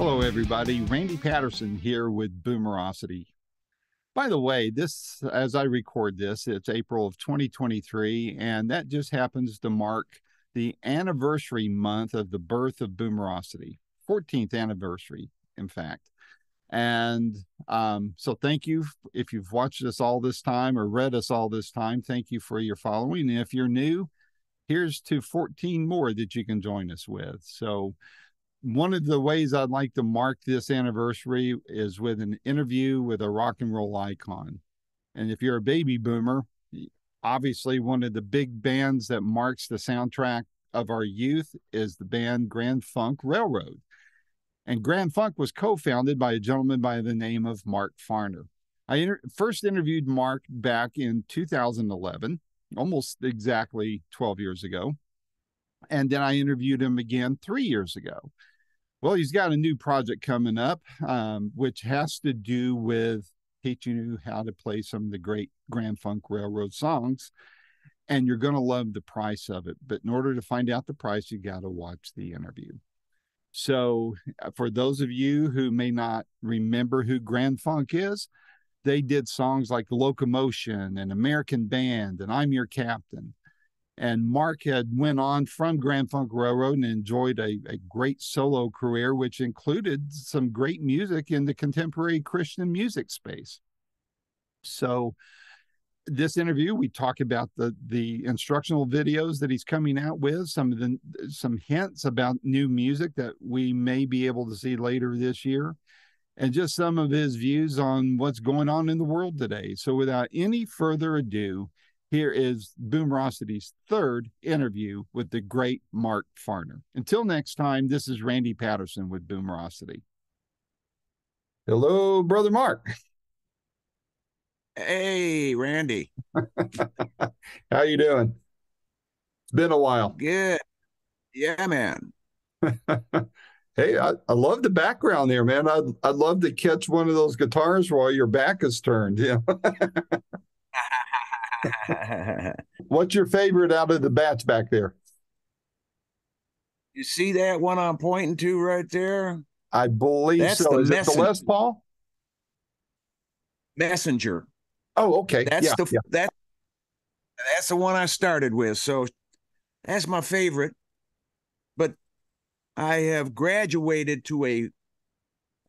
Hello, everybody. Randy Patterson here with Boomerocity. By the way, as I record this, it's April of 2023, and that just happens to mark the anniversary month of the birth of Boomerocity, 14th anniversary, in fact. And so thank you. If you've watched us all this time or read us all this time, thank you for your following. And if you're new, here's to 14 more that you can join us with. So one of the ways I'd like to mark this anniversary is with an interview with a rock and roll icon. And if you're a baby boomer, obviously one of the big bands that marks the soundtrack of our youth is the band Grand Funk Railroad. And Grand Funk was co-founded by a gentleman by the name of Mark Farner. I first interviewed Mark back in 2011, almost exactly 12 years ago. And then I interviewed him again 3 years ago. Well, he's got a new project coming up, which has to do with teaching you how to play some of the great Grand Funk Railroad songs. And you're going to love the price of it. But in order to find out the price, you got to watch the interview. So for those of you who may not remember who Grand Funk is, they did songs like Locomotion and American Band and I'm Your Captain. And Mark had went on from Grand Funk Railroad and enjoyed a great solo career, which included some great music in the contemporary Christian music space. So this interview, we talk about the instructional videos that he's coming out with, some hints about new music that we may be able to see later this year, and just some of his views on what's going on in the world today. So without any further ado, here is Boomerocity's third interview with the great Mark Farner. Until next time, this is Randy Patterson with Boomerocity. Hello, Brother Mark. Hey, Randy. How you doing? It's been a while. Good. Yeah, man. Hey, I love the background there, man. I'd love to catch one of those guitars while your back is turned. Yeah. What's your favorite out of the bats back there? You see that one I'm pointing to right there? I believe so. Is it the Les Paul? Messenger. Oh, okay. That's the one I started with. So that's my favorite. But I have graduated to a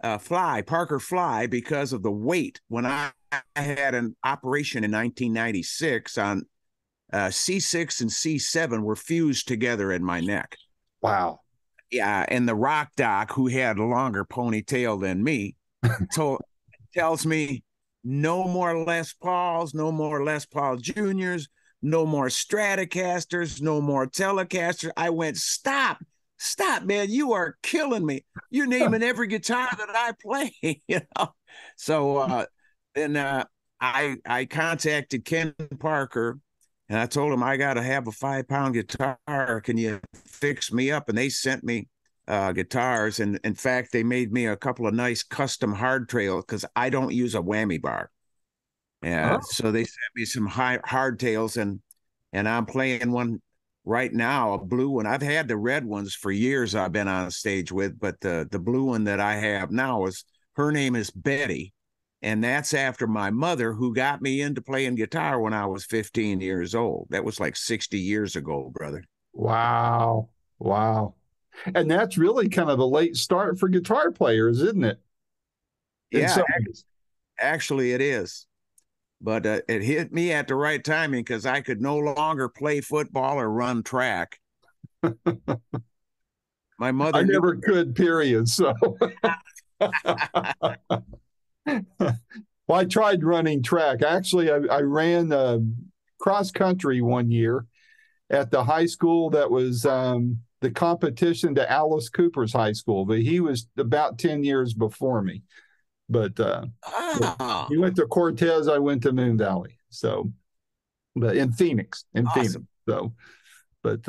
Parker Fly, because of the weight. When I had an operation in 1996 on C6 and C7 were fused together in my neck. Wow. Yeah, and the rock doc, who had a longer ponytail than me, tells me no more Les Pauls, no more Les Paul Juniors, no more Stratocasters, no more Telecasters. I went, stop, man, you are killing me. You're naming every guitar that I play, you know. So then I contacted Ken Parker, and I told him I got to have a 5-pound guitar. Can you fix me up? And they sent me guitars. And in fact, they made me a couple of nice custom hardtails because I don't use a whammy bar. Yeah. Oh. So they sent me some hardtails, and I'm playing one right now, a blue one. I've had the red ones for years I've been on stage with, but the blue one that I have now her name is Betty. And that's after my mother, who got me into playing guitar when I was 15 years old. That was like 60 years ago, brother. Wow. Wow. And that's really kind of a late start for guitar players, isn't it? Yeah, actually it is. But it hit me at the right timing because I could no longer play football or run track. My mother... I never could, period. So... Well, I tried running track. Actually, I ran cross country one year at the high school that was the competition to Alice Cooper's high school, but he was about 10 years before me. But he went to Cortez, I went to Moon Valley. So, but in Phoenix, Phoenix. So, but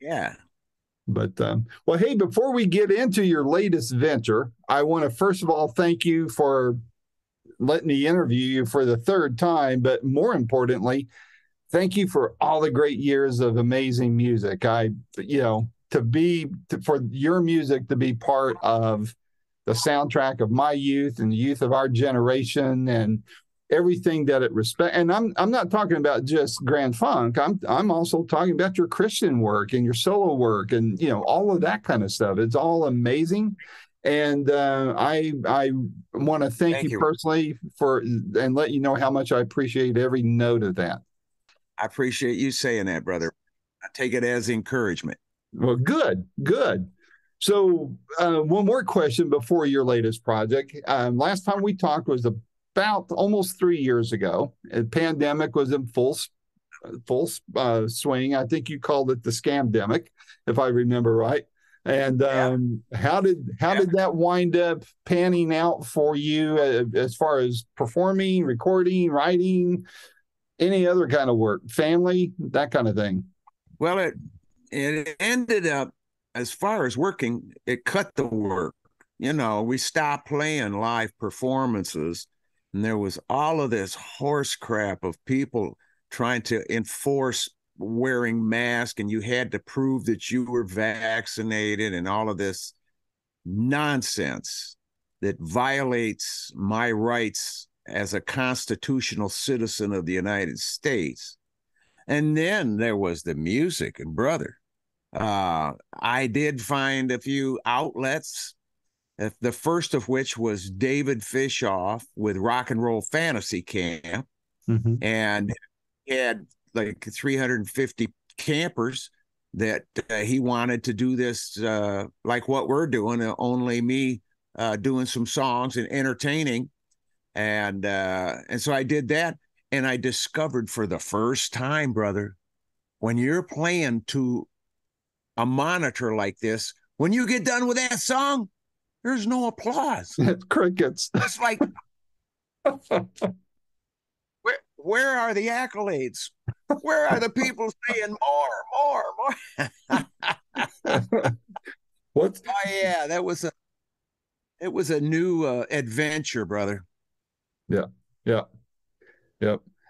yeah. But, well, hey, before we get into your latest venture, I want to first of all thank you for letting me interview you for the third time. But more importantly, thank you for all the great years of amazing music. For your music to be part of the soundtrack of my youth and the youth of our generation, and everything that it respect. And I'm not talking about just Grand Funk. I'm also talking about your Christian work and your solo work, and all of that kind of stuff. It's all amazing. And I want to thank you personally and let you know how much I appreciate every note of that. I appreciate you saying that, brother. I take it as encouragement. Well, good. So one more question before your latest project. Last time we talked was about almost 3 years ago. The pandemic was in full swing. I think you called it the scamdemic, if I remember right. And how did that wind up panning out for you as far as performing, recording, writing, any other kind of work, family, that kind of thing? Well, it ended up, as far as working, it cut the work. We stopped playing live performances, and there was all of this horse crap of people trying to enforce wearing masks, and you had to prove that you were vaccinated, and all of this nonsense that violates my rights as a constitutional citizen of the United States. And then there was the music, and brother, I did find a few outlets, the first of which was David Fishoff with Rock and Roll Fantasy Camp. Mm-hmm. And he had like 350 campers that he wanted to do this like what we're doing, only me doing some songs and entertaining. And so I did that, and I discovered for the first time, brother, when you're playing to a monitor like this, when you get done with that song, there's no applause. It's crickets. It's like, where are the accolades? Where are the people saying more? What? Oh yeah, it was a new adventure, brother. Yeah.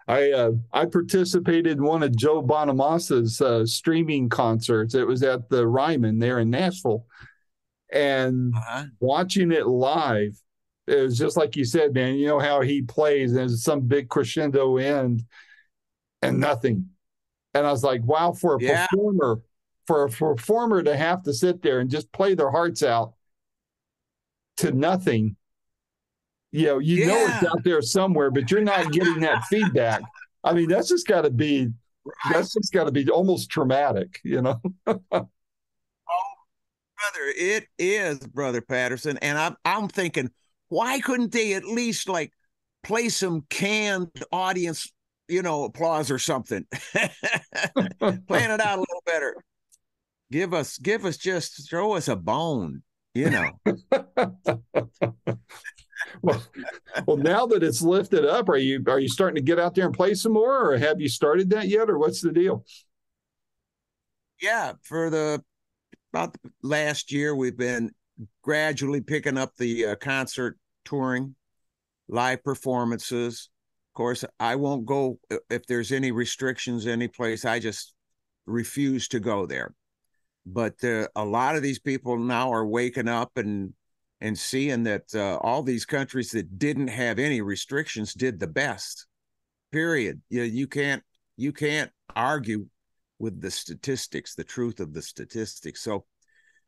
I participated in one of Joe Bonamassa's streaming concerts. It was at the Ryman there in Nashville, and watching it live, it was just like you said, man. You know how he plays, and there's some big crescendo end, and nothing. And I was like, wow, for a performer to have to sit there and just play their hearts out to nothing. Know it's out there somewhere, but you're not getting that feedback. I mean, that's just got to be almost traumatic, Oh, brother, it is, Brother Patterson. And I'm thinking, why couldn't they at least like play some canned audience, applause or something? Plan it out a little better. Give us just throw us a bone, Well, now that it's lifted up, are you starting to get out there and play some more, or have you started that yet, or what's the deal? Yeah, for about the last year, we've been gradually picking up the concert touring, live performances. Of course, I won't go if there's any restrictions any place. I just refuse to go there. But a lot of these people now are waking up and seeing that all these countries that didn't have any restrictions did the best. Period. You can't argue with the statistics, the truth of the statistics. So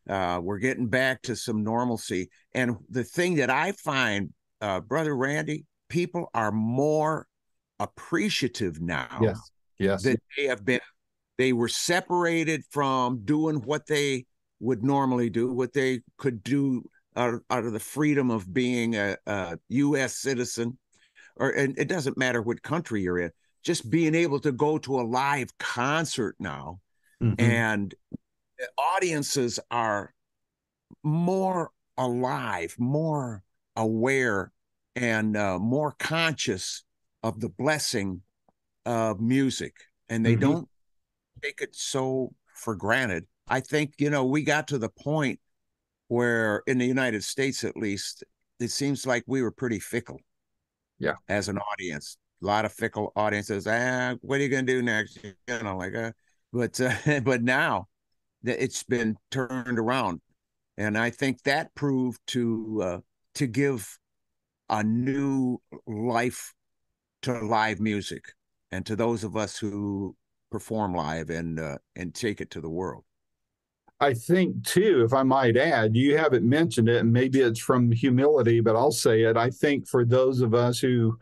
we're getting back to some normalcy. And the thing that I find, Brother Randy, people are more appreciative now. Yes. That they have been. They were separated from doing what they would normally do, what they could do out of the freedom of being a U.S. citizen, and it doesn't matter what country you're in, just being able to go to a live concert now. Mm-hmm. And the audiences are more alive, more aware, and more conscious of the blessing of music. And they don't take it so for granted. I think, we got to the point where in the United States, at least, it seems like we were pretty fickle. Yeah. As an audience, a lot of fickle audiences. What are you going to do next? But now that it's been turned around, And I think that proved to give a new life to live music and to those of us who perform live and take it to the world. I think, too, if I might add, you haven't mentioned it, and maybe it's from humility, but I'll say it. I think for those of us who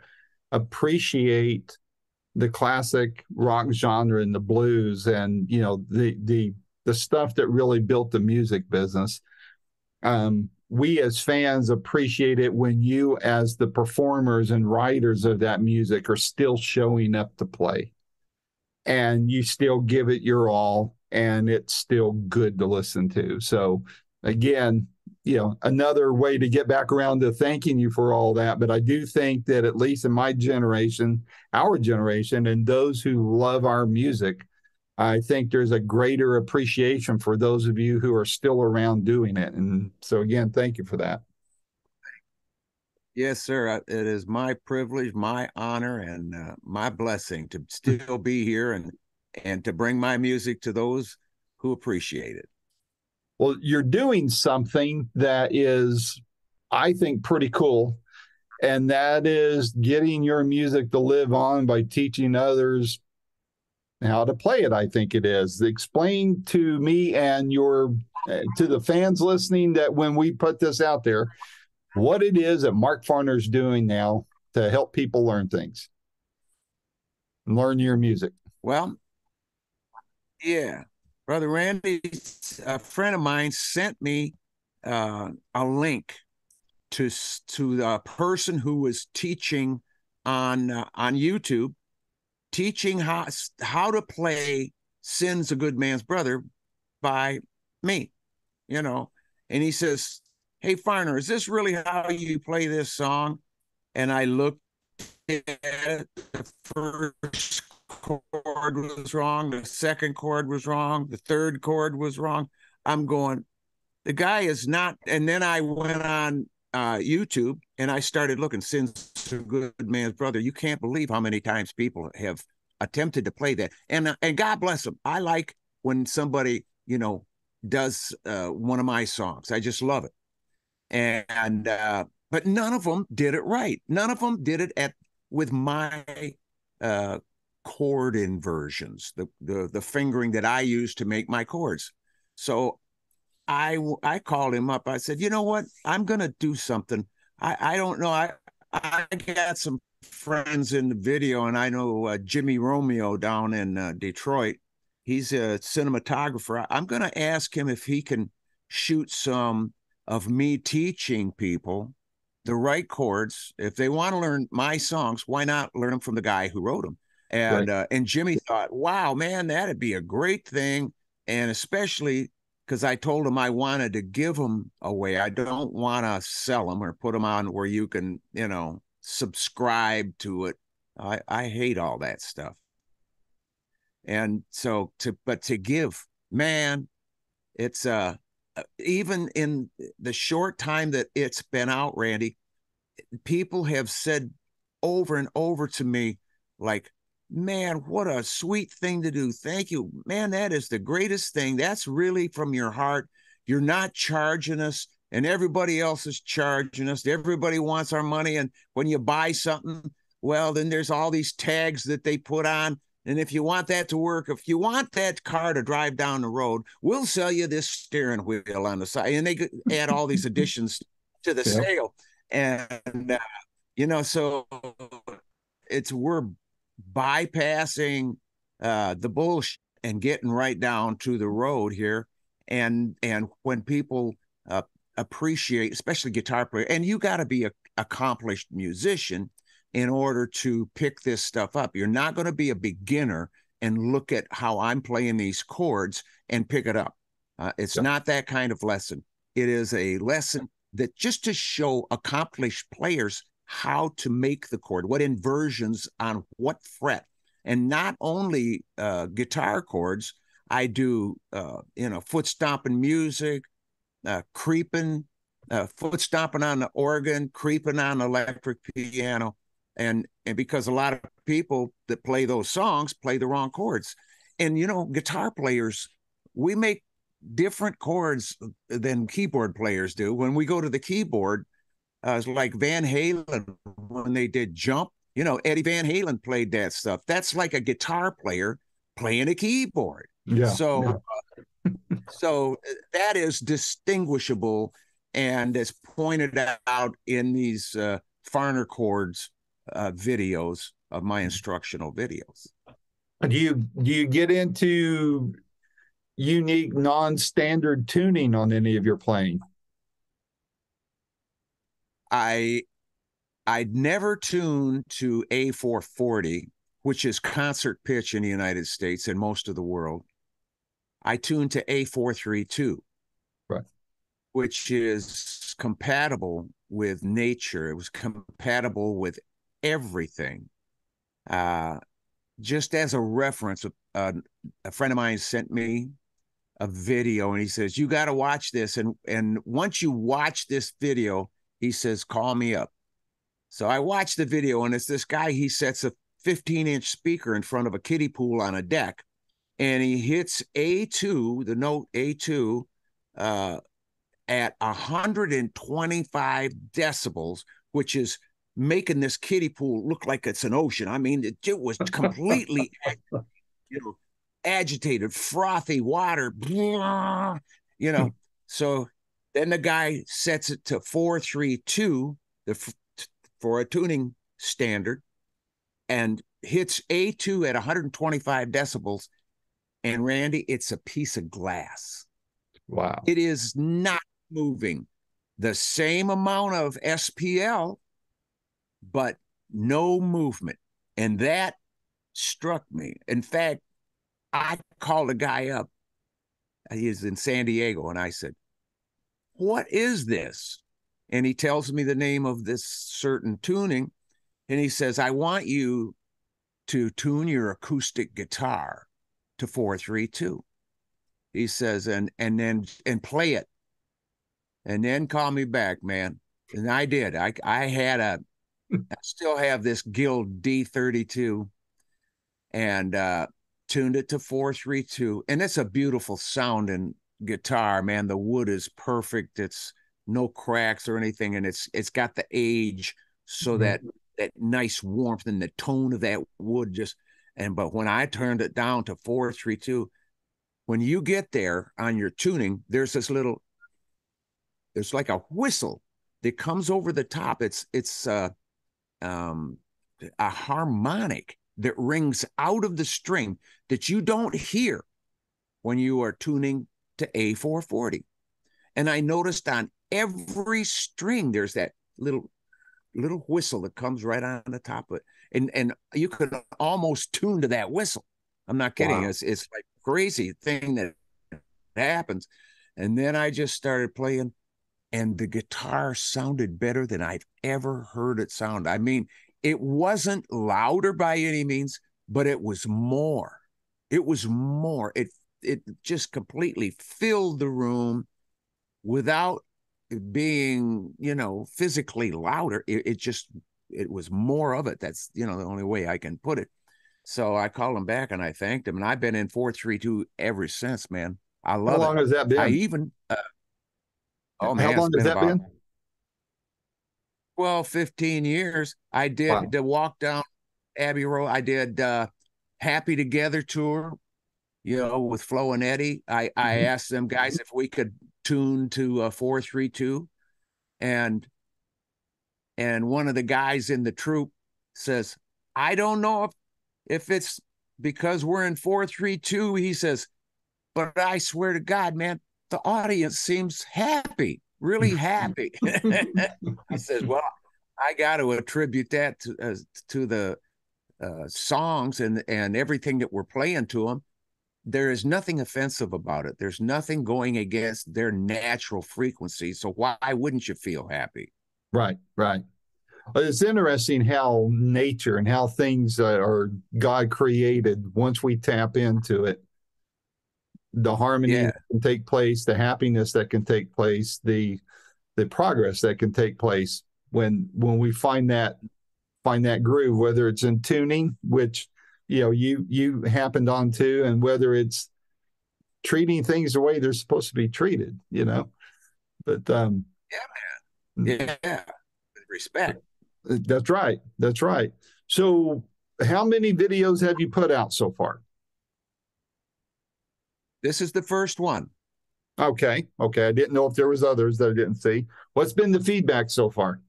appreciate the classic rock genre and the blues and, you know, the stuff that really built the music business, we as fans appreciate it when you, as the performers and writers of that music, are still showing up to play and you still give it your all, and it's still good to listen to. So, again, you know, another way to get back around to thanking you for all that. But I do think that, at least in my generation, our generation, and those who love our music, I think there's a greater appreciation for those of you who are still around doing it. And so, again, thank you for that. Yes, sir. It is my privilege, my honor, and my blessing to still be here and to bring my music to those who appreciate it. Well, you're doing something that is, I think, pretty cool, and that is getting your music to live on by teaching others how to play it. I think it is. Explain to me and your to the fans listening that when we put this out there, what it is that Mark Farner is doing now to help people learn things and learn your music. Well, yeah, Brother Randy, a friend of mine sent me a link to a person who was teaching on YouTube, teaching how to play "Sin's a Good Man's Brother" by me, you know. And he says, "Hey, Farner, is this really how you play this song?" And I looked at it. The first chord was wrong. The second chord was wrong. The third chord was wrong. I'm going, the guy is not. And then I went on YouTube and I started looking. "Sin's a Good Man's Brother." You can't believe how many times people have attempted to play that. And God bless them. I like when somebody, you know, does one of my songs. I just love it. And but none of them did it right. None of them did it with my chord inversions, the fingering that I use to make my chords. So I called him up. I said, you know what? I'm going to do something. I don't know. I got some friends in the video, and I know Jimmy Romeo down in Detroit. He's a cinematographer. I'm going to ask him if he can shoot some of me teaching people the right chords. If they want to learn my songs, why not learn them from the guy who wrote them? And Jimmy thought, wow, man, that'd be a great thing. And especially because I told him I wanted to give them away. I don't want to sell them or put them on where you can, you know, subscribe to it. I hate all that stuff. And so to give, man, it's even in the short time that it's been out, Randy, people have said over and over to me, like, man, what a sweet thing to do. Thank you. Man, that is the greatest thing. That's really from your heart. You're not charging us, and everybody else is charging us. Everybody wants our money. And when you buy something, well, then there's all these tags that they put on. And if you want that to work, if you want that car to drive down the road, we'll sell you this steering wheel on the side. And they add all these additions to the sale. And, you know, so we're bypassing the bullshit and getting right down to the road here. And when people appreciate, especially guitar player, and you got to be an accomplished musician in order to pick this stuff up. You're not going to be a beginner and look at how I'm playing these chords and pick it up. It's not that kind of lesson. It is a lesson that just to show accomplished players how to make the chord, what inversions on what fret. And not only guitar chords, I do, foot stomping music, creeping, foot stomping on the organ, creeping on the electric piano. And because a lot of people that play those songs play the wrong chords. And, you know, guitar players, we make different chords than keyboard players do. When we go to the keyboard, like Van Halen, when they did Jump, Eddie Van Halen played that stuff. That's like a guitar player playing a keyboard. Yeah. So that is distinguishable, and it's pointed out in these Farner chords videos of my instructional videos. Do you get into unique non-standard tuning on any of your playing? I'd never tuned to A440, which is concert pitch in the United States and most of the world. I tuned to A432, right, which is compatible with nature. It was compatible with everything. Just as a reference, a friend of mine sent me a video, and he says, you got to watch this. And once you watch this video, he says, call me up. So I watched the video, and it's this guy, he sets a 15-inch speaker in front of a kiddie pool on a deck, and he hits A2, the note A2, at 125 decibels, which is making this kiddie pool look like it's an ocean. I mean, it was completely, agitated, frothy water, So then the guy sets it to 432 for a tuning standard, and hits A2 at 125 decibels. And Randy, it's a piece of glass. Wow. It is not moving. The same amount of SPL, but no movement. And that struck me. In fact, I called a guy up. He is in San Diego. And I said, what is this? And he tells me the name of this certain tuning. And he says, I want you to tune your acoustic guitar to 432. He says, and play it. And then call me back, man. And I did. I still have this Guild D32, and tuned it to 432. And it's a beautiful sounding guitar, man. The wood is perfect. It's no cracks or anything. And it's got the age, so that nice warmth and the tone of that wood but when I turned it down to 432, when you get there on your tuning, there's like a whistle that comes over the top. It's a harmonic that rings out of the string that you don't hear when you are tuning to A440. And I noticed on every string, there's that little whistle that comes right on the top of it. And you could almost tune to that whistle. I'm not kidding. Wow. It's like a crazy thing that happens. And then I just started playing, and the guitar sounded better than I've ever heard it sound. I mean, it wasn't louder by any means, but it was more. It was more. It just completely filled the room without being, physically louder. It was more of it. That's, the only way I can put it. So I called him back and I thanked him, and I've been in 432 ever since, man. I love it. How long has that been? I even, how long has that been? 12, 15 years. I did the walk down Abbey Road. I did Happy Together tour, with Flo and Eddie. I asked them guys if we could tune to 432, and one of the guys in the troupe says, I don't know if it's because we're in 432. He says, but I swear to God, man, the audience seems happy, really happy. He says, well, I got to attribute that to the songs and everything that we're playing to them. There is nothing offensive about it. There's nothing going against their natural frequency. So why wouldn't you feel happy? Right. Well, it's interesting how nature and how things are God created, once we tap into it, the harmony that can take place, the happiness that can take place, the progress that can take place when we find that groove, whether it's in tuning, which you happened onto, and whether it's treating things the way they're supposed to be treated, you know. But Yeah, man. Yeah. Respect. That's right. That's right. So how many videos have you put out so far? This is the first one. Okay. Okay. I didn't know if there was others that I didn't see. What's been the feedback so far?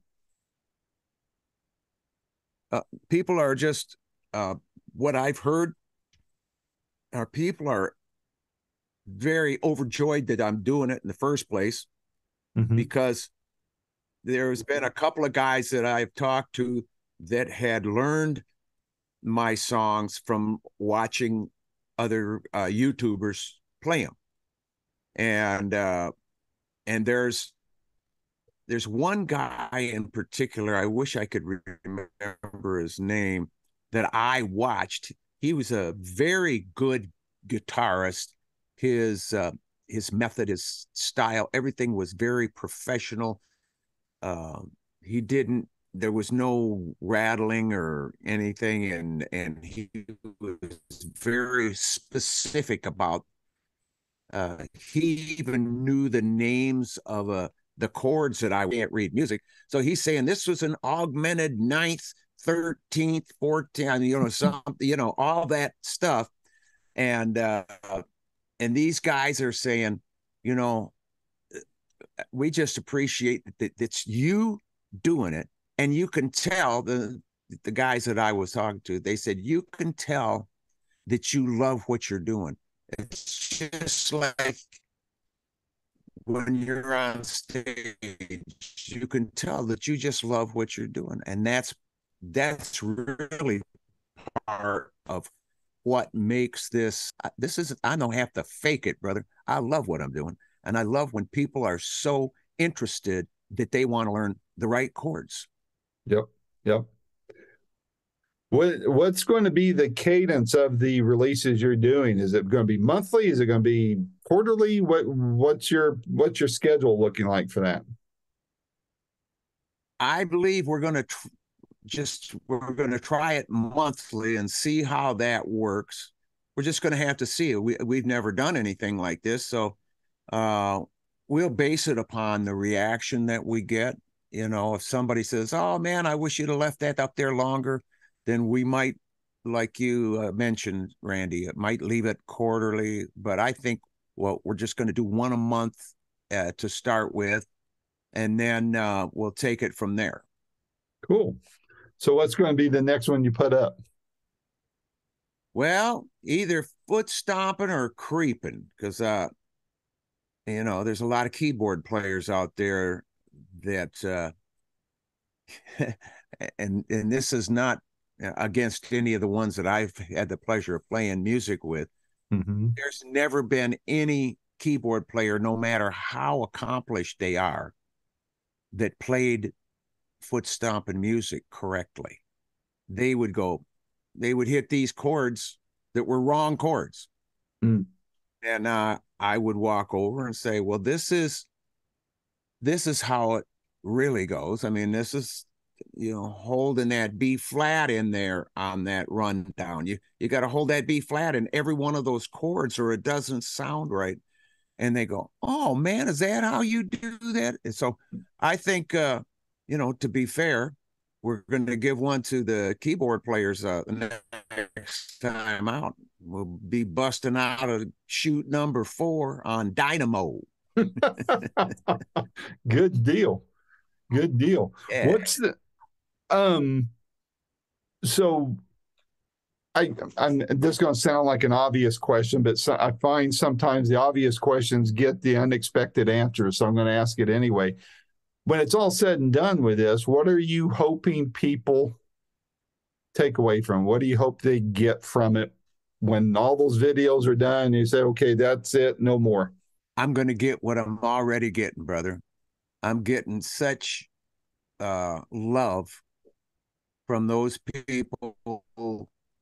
People are just what I've heard are people are very overjoyed that I'm doing it in the first place, because there's been a couple of guys that I've talked to that had learned my songs from watching other YouTubers play them. And there's one guy in particular, I wish I could remember his name, that I watched. He was a very good guitarist. His method, his style, everything was very professional. He didn't, there was no rattling or anything, and he was very specific about, he even knew the names of the chords that I can't read music. So he's saying this was an augmented ninth, 13th, 14th, you know, something, you know, all that stuff. And these guys are saying, you know, we just appreciate that it's you doing it. And you can tell, the guys that I was talking to, they said, you can tell that you love what you're doing. It's just like when you're on stage, you can tell that you just love what you're doing. And that's really part of what makes this is, I don't have to fake it, brother. I love what I'm doing. And I love when people are so interested that they want to learn the right chords. Yep. Yep. What's going to be the cadence of the releases you're doing? Is it going to be monthly? Is it going to be quarterly? What's your schedule looking like for that? I believe we're going to try it monthly and see how that works. We're just going to have to see it. We've never done anything like this, so we'll base it upon the reaction that we get. You know, if somebody says, "Oh man, I wish you'd have left that up there longer," then we might, like you mentioned, Randy, it might leave it quarterly. But I think, well, we're just going to do one a month to start with, and then we'll take it from there. Cool. So what's going to be the next one you put up? Well, either foot stomping or creeping, because you know, there's a lot of keyboard players out there that and this is not against any of the ones that I've had the pleasure of playing music with. There's never been any keyboard player, no matter how accomplished they are, that played foot stomping music correctly. They would hit these chords that were wrong chords. And I would walk over and say, well, this is how it really goes. I mean, this is, you know, holding that B flat in there on that rundown. You got to hold that B flat in every one of those chords or it doesn't sound right. And they go, oh man, is that how you do that? And so I think, you know, to be fair, we're going to give one to the keyboard players the next time out. We'll be busting out a shoot number 4 on Dynamo. Good deal. Good deal. Yeah. What's the so I'm this is going to sound like an obvious question, but I find sometimes the obvious questions get the unexpected answers, so I'm going to ask it anyway. When it's all said and done with this, what are you hoping people take away from? What do you hope they get from it when all those videos are done? You say, okay, that's it, no more. I'm going to get what I'm already getting, brother. I'm getting such love from those people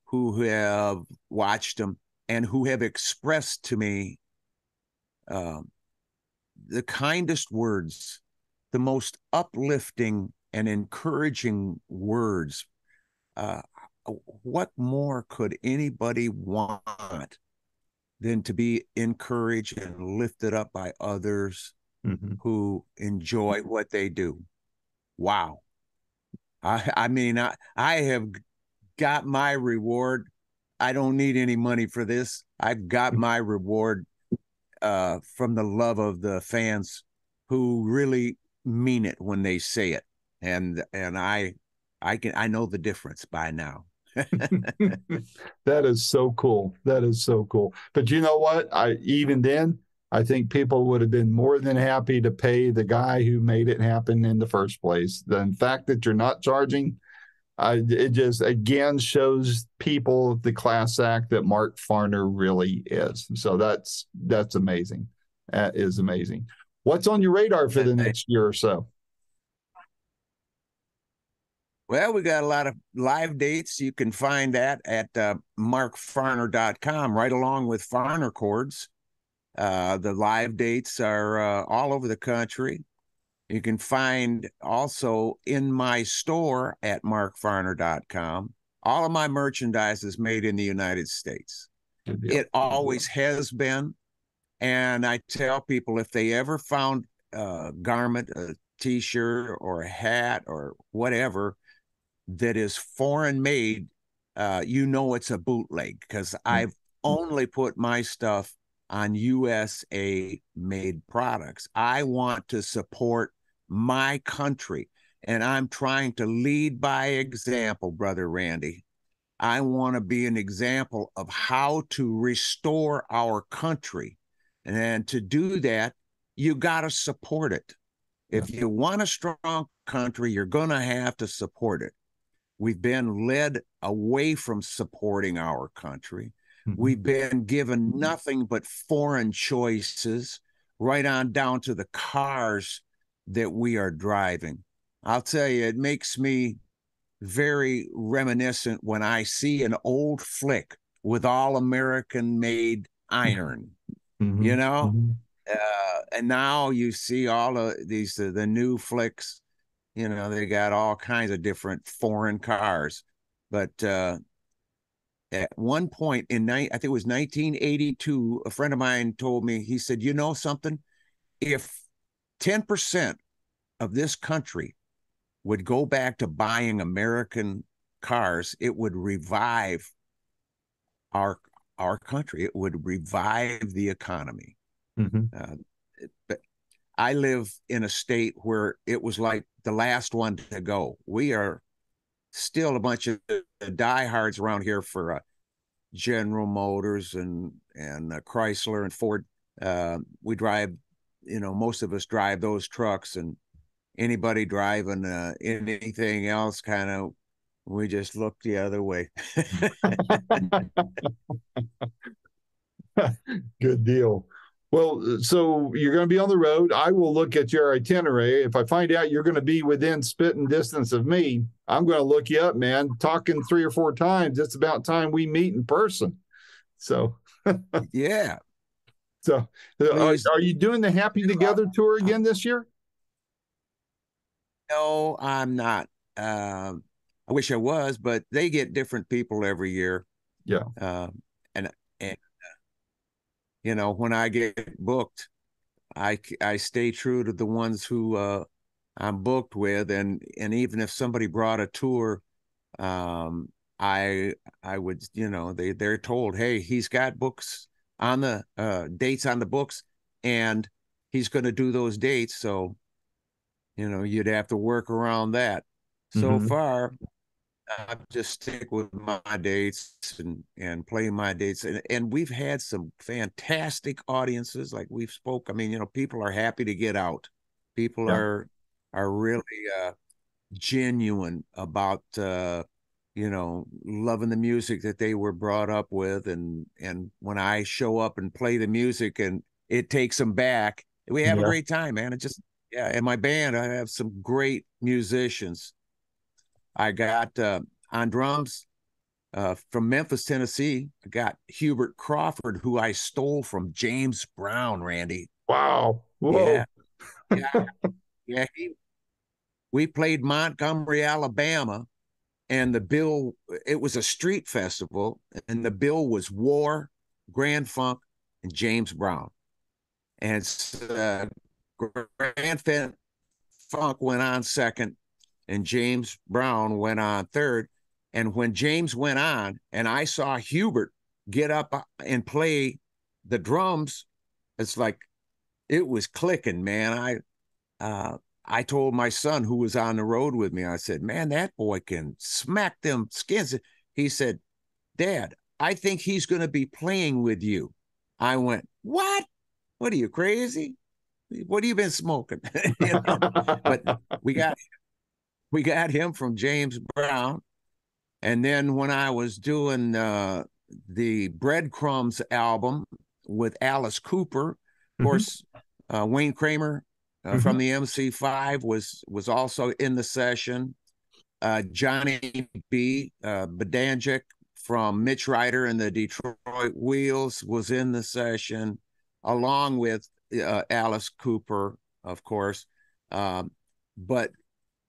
who have watched them and who have expressed to me the kindest words, the most uplifting and encouraging words. What more could anybody want than to be encouraged and lifted up by others who enjoy what they do. Wow. I mean, I have got my reward. I don't need any money for this. I've got my reward from the love of the fans who really mean it when they say it. And I know the difference by now. That is so cool. That is so cool. But you know what? Even then, I think people would have been more than happy to pay the guy who made it happen in the first place. The fact that you're not charging, it just again shows people the class act that Mark Farner really is. So that's amazing. That is amazing. What's on your radar for the next year or so? Well, we got a lot of live dates. You can find that at markfarner.com, right along with Farner Chords. The live dates are all over the country. You can find also in my store at markfarner.com. All of my merchandise is made in the United States. It always has been. And I tell people if they ever found a garment, a t-shirt or a hat or whatever that is foreign made, you know it's a bootleg, because I've only put my stuff on USA made products. I want to support my country, and I'm trying to lead by example, Brother Randy. I want to be an example of how to restore our country. And to do that, you got to support it. If you want a strong country, you're going to have to support it. We've been led away from supporting our country. We've been given nothing but foreign choices, right on down to the cars that we are driving. I'll tell you, it makes me very reminiscent when I see an old flick with all American made iron, you know? And now you see all of these, the new flicks, you know, they got all kinds of different foreign cars. But at one point I think it was 1982, a friend of mine told me, he said, you know something? If 10% of this country would go back to buying American cars, it would revive our country. It would revive the economy. But I live in a state where it was like the last one to go. We are still a bunch of diehards around here for General Motors and Chrysler and Ford. We drive, you know, most of us drive those trucks, and anybody driving anything else, kind of, we just look the other way. Good deal. Well, so you're going to be on the road. I will look at your itinerary. If I find out you're going to be within spitting distance of me, I'm going to look you up, man. Talking 3 or 4 times, it's about time we meet in person. So, yeah. So, are you doing the Happy Together tour again this year? No, I'm not. I wish I was, but they get different people every year. Yeah. And you know, when I get booked, I stay true to the ones who I'm booked with, and even if somebody brought a tour, I would, you know, they're told, hey, he's got books on the dates on the books, and he's going to do those dates, so you know, you'd have to work around that. So far, I just stick with my dates and play my dates. And we've had some fantastic audiences. Like we've spoke. I mean, you know, people are happy to get out. People are really genuine about you know, loving the music that they were brought up with. And when I show up and play the music and it takes them back, we have a great time, man. It just, in my band, I have some great musicians. I got on drums from Memphis, Tennessee. I got Hubert Crawford, who I stole from James Brown, Randy. Wow. Whoa. Yeah. We played Montgomery, Alabama, and the bill, it was a street festival, and the bill was War, Grand Funk, and James Brown. And Grand Funk went on second, and James Brown went on third. And when James went on, and I saw Hubert get up and play the drums, it's like it was clicking, man. I told my son who was on the road with me, I said, man, that boy can smack them skins. He said, Dad, I think he's going to be playing with you. I went, what? What are you, crazy? What have you been smoking? But we got him from James Brown. And then when I was doing the Breadcrumbs album with Alice Cooper, of course, Wayne Kramer from the MC5 was also in the session. Johnny B. Badanjic from Mitch Ryder and the Detroit Wheels was in the session, along with Alice Cooper, of course. But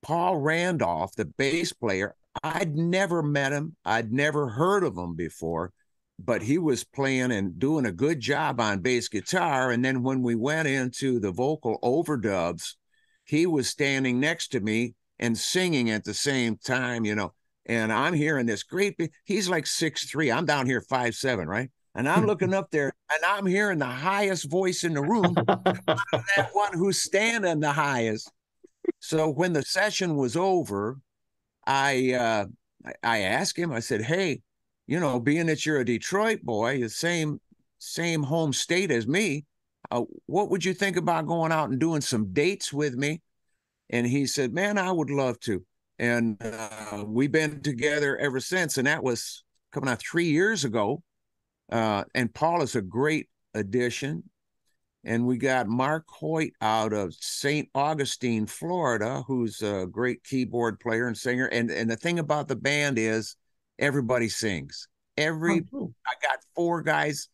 Paul Randolph, the bass player, I'd never met him. I'd never heard of him before, but he was playing and doing a good job on bass guitar. And then when we went into the vocal overdubs, he was standing next to me and singing at the same time, you know, and I'm hearing this great, he's like 6'3". I'm down here 5'7", right? And I'm looking up there and I'm hearing the highest voice in the room, that one who's standing the highest. So when the session was over, I asked him, I said, hey, you know, being that you're a Detroit boy, the same home state as me, what would you think about going out and doing some dates with me? And he said, man, I would love to. And we've been together ever since. And that was coming out 3 years ago. And Paul is a great addition. And we got Mark Hoyt out of St. Augustine, Florida, who's a great keyboard player and singer. And the thing about the band is everybody sings. I got 4 guys,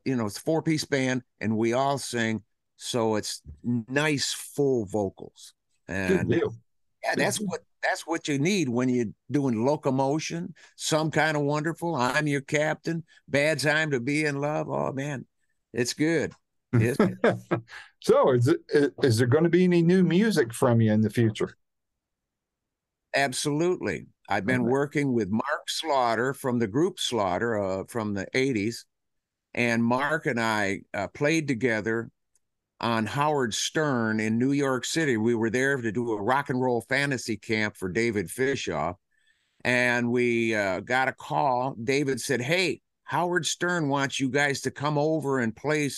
you know, it's a 4-piece band, and we all sing. So it's nice, full vocals. And yeah, that's what you need when you're doing Locomotion, Some Kind of Wonderful, I'm Your Captain, Bad Time to Be in Love. Oh man, it's good. So is there going to be any new music from you in the future? Absolutely. I've been working with Mark Slaughter from the group Slaughter from the 80s. And Mark and I played together on Howard Stern in New York City. We were there to do a rock and roll fantasy camp for David Fishoff. And we got a call. David said, hey, Howard Stern wants you guys to come over and play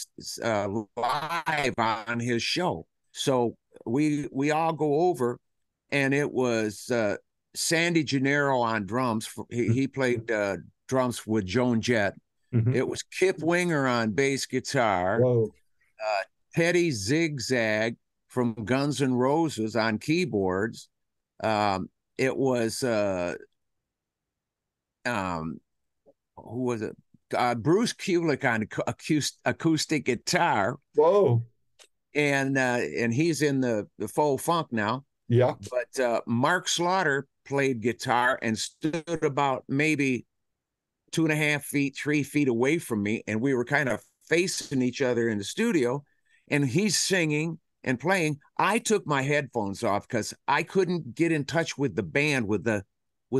live on his show. So we all go over, and it was Sandy Gennaro on drums. He played drums with Joan Jett. It was Kip Winger on bass guitar. Teddy Zigzag from Guns N' Roses on keyboards. It was who was it? Bruce Kulick on acoustic guitar. And he's in the faux funk now. Yeah. But Mark Slaughter played guitar and stood about maybe 2.5 feet, 3 feet away from me, and we were kind of facing each other in the studio. And he's singing and playing. I took my headphones off because I couldn't get in touch with the band with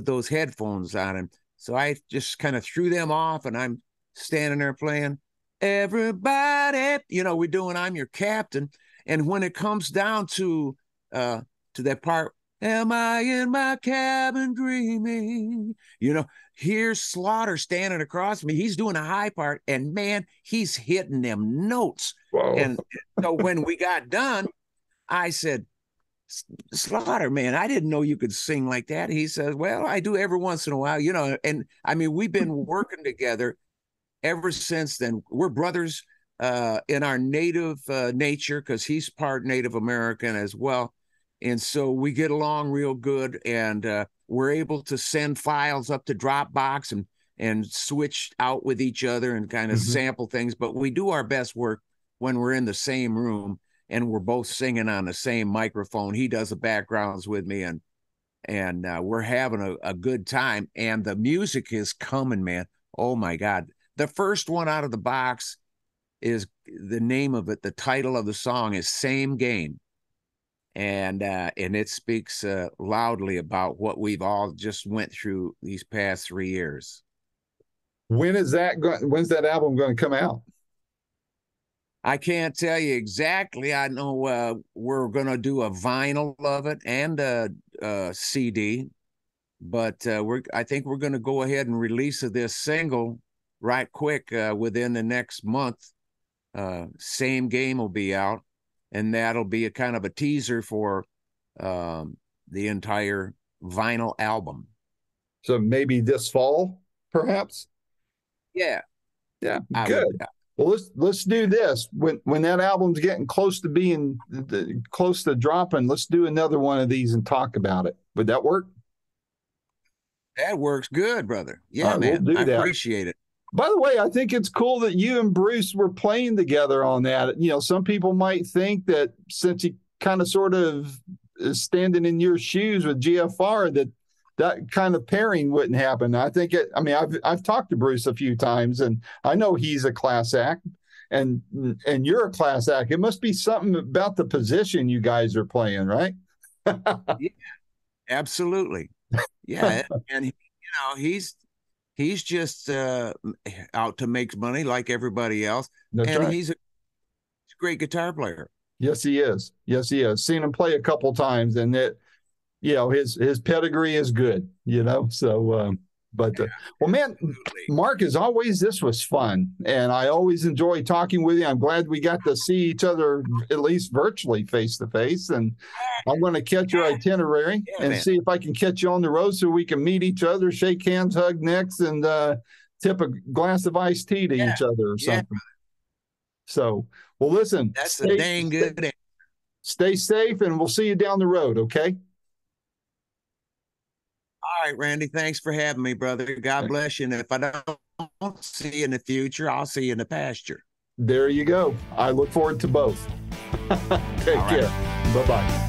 those headphones on him. So I just kind of threw them off, and I'm standing there playing, everybody, you know, we're doing I'm Your Captain. And when it comes down to that part, am I in my cabin dreaming? You know, here's Slaughter standing across me. He's doing a high part, and man, he's hitting them notes. And so when we got done, I said, Slaughter, man, I didn't know you could sing like that. He says, well, I do every once in a while, you know. And I mean, we've been working together ever since then. We're brothers in our native nature, because he's part Native American as well. And so we get along real good, and we're able to send files up to Dropbox and switch out with each other and kind of sample things. But we do our best work when we're in the same room and we're both singing on the same microphone. He does the backgrounds with me, and we're having a good time. And the music is coming, man. Oh my God. The first one out of the box is the name of it. The title of the song is Same Game. And it speaks loudly about what we've all just went through these past 3 years. When's that album going to come out? I can't tell you exactly. I know we're going to do a vinyl of it and a CD, but I think we're going to go ahead and release this single right quick within the next month. Same Game will be out, and that'll be a kind of a teaser for the entire vinyl album. So maybe this fall, perhaps? Yeah. Yeah, good. Well, let's do this. When that album's getting close to being close to dropping, let's do another one of these and talk about it. Would that work? That works good, brother. Yeah, right, man. We'll I appreciate it. By the way, I think it's cool that you and Bruce were playing together on that. You know, some people might think that since he kind of sort of is standing in your shoes with GFR, that kind of pairing wouldn't happen. I think I've talked to Bruce a few times, and I know he's a class act, and you're a class act. It must be something about the position you guys are playing, right? Yeah, absolutely. Yeah, and he's just out to make money like everybody else. That's right. He's a great guitar player. Yes, he is. Yes, he is. Seen him play a couple times, and his pedigree is good, so well, man, Mark, as always, this was fun, and I always enjoy talking with you. I'm glad we got to see each other at least virtually face to face, and I'm going to catch your itinerary and see if I can catch you on the road so we can meet each other, shake hands, hug necks, and tip a glass of iced tea to each other or something. So, well, listen, that's a dang good. Stay safe, and we'll see you down the road, okay? All right, Randy, thanks for having me, brother. God bless you. And if I don't see you in the future, I'll see you in the pasture. There you go. I look forward to both. Take care. Bye-bye.